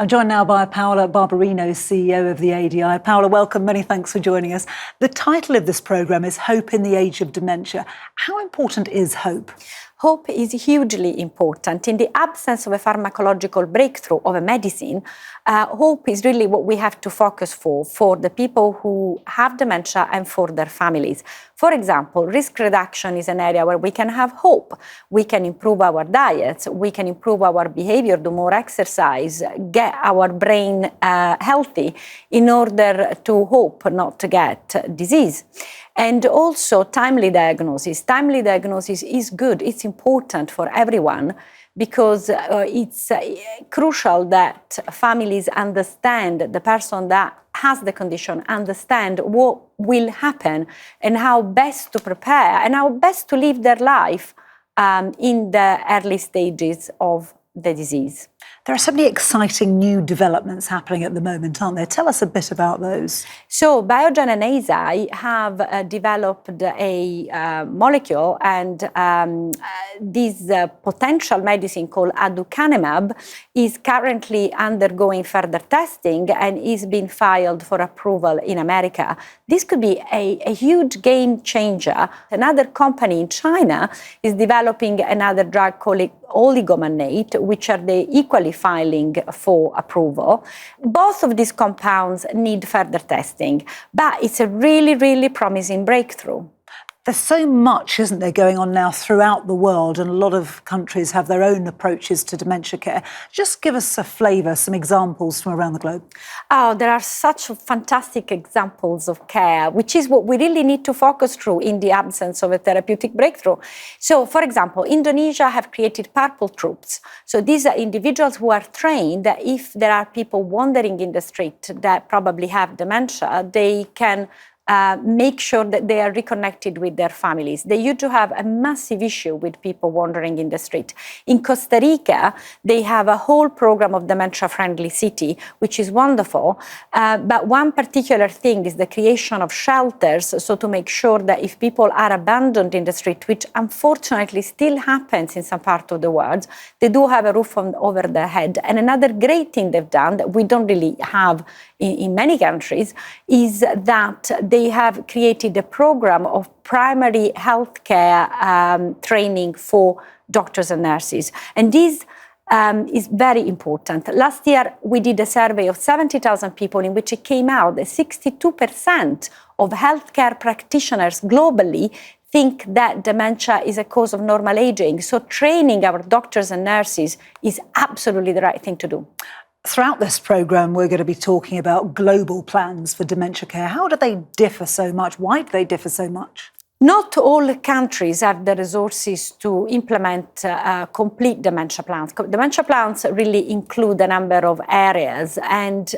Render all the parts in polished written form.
I'm joined now by Paola Barbarino, CEO of the ADI. Paola, welcome. Many thanks for joining us. The title of this programme is Hope in the Age of Dementia. How important is hope? Hope is hugely important. In the absence of a pharmacological breakthrough of a medicine, hope is really what we have to focus for the people who have dementia and for their families. For example, risk reduction is an area where we can have hope. We can improve our diets, we can improve our behavior, do more exercise, get our brain healthy in order to hope not to get disease. And also timely diagnosis. Timely diagnosis is good, it's important for everyone because it's crucial that families understand, the person that has the condition, understand what will happen and how best to prepare and how best to live their life in the early stages of the disease. There are so many exciting new developments happening at the moment, aren't there? Tell us a bit about those. So Biogen and Eisai have developed a molecule, and this potential medicine called aducanumab is currently undergoing further testing and is being filed for approval in America. This could be a huge game changer. Another company in China is developing another drug called oligomanate, which are they equally filing for approval. Both of these compounds need further testing, but it's a really, really promising breakthrough. There's so much, isn't there, going on now throughout the world, and a lot of countries have their own approaches to dementia care. Just give us a flavour, some examples from around the globe. Oh, there are such fantastic examples of care, which is what we really need to focus through in the absence of a therapeutic breakthrough. So, for example, Indonesia have created purple troops. So these are individuals who are trained that if there are people wandering in the street that probably have dementia, they can make sure that they are reconnected with their families. They used to have a massive issue with people wandering in the street. In Costa Rica, they have a whole program of dementia-friendly city, which is wonderful. But one particular thing is the creation of shelters, so to make sure that if people are abandoned in the street, which unfortunately still happens in some part of the world, they do have a roof over their head. And another great thing they've done that we don't really have in many countries is that they have created a program of primary healthcare training for doctors and nurses. And this is very important. Last year, we did a survey of 70,000 people in which it came out that 62% of healthcare practitioners globally think that dementia is a cause of normal aging. So training our doctors and nurses is absolutely the right thing to do. Throughout this programme, we're going to be talking about global plans for dementia care. How do they differ so much? Why do they differ so much? Not all countries have the resources to implement complete dementia plans. Dementia plans really include a number of areas. And,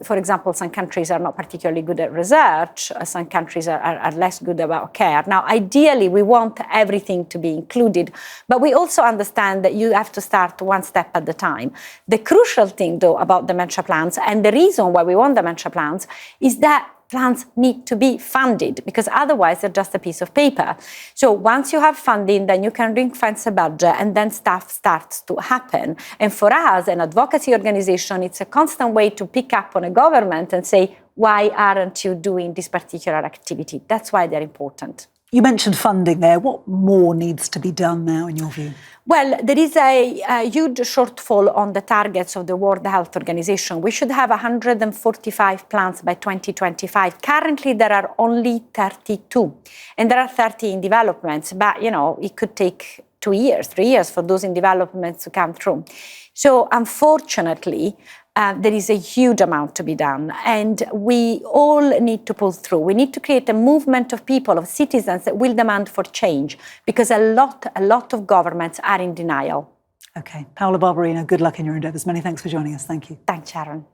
for example, some countries are not particularly good at research. Some countries are less good about care. Now, ideally, we want everything to be included. But we also understand that you have to start one step at a time. The crucial thing, though, about dementia plans, and the reason why we want dementia plans, is that plans need to be funded, because otherwise they're just a piece of paper. So once you have funding, then you can ring-fence a budget, and then stuff starts to happen. And for us, an advocacy organization, it's a constant way to pick up on a government and say, why aren't you doing this particular activity? That's why they're important. You mentioned funding there. What more needs to be done now, in your view? Well, there is a huge shortfall on the targets of the World Health Organization. We should have 145 plans by 2025. Currently, there are only 32, and there are 30 in development. But, you know, it could take 2 years, 3 years for those in development to come through. So, unfortunately, there is a huge amount to be done, and we all need to pull through. We need to create a movement of people, of citizens that will demand for change, because a lot of governments are in denial. Okay. Paola Barbarino, good luck in your endeavours. Many thanks for joining us. Thank you. Thanks, Sharon.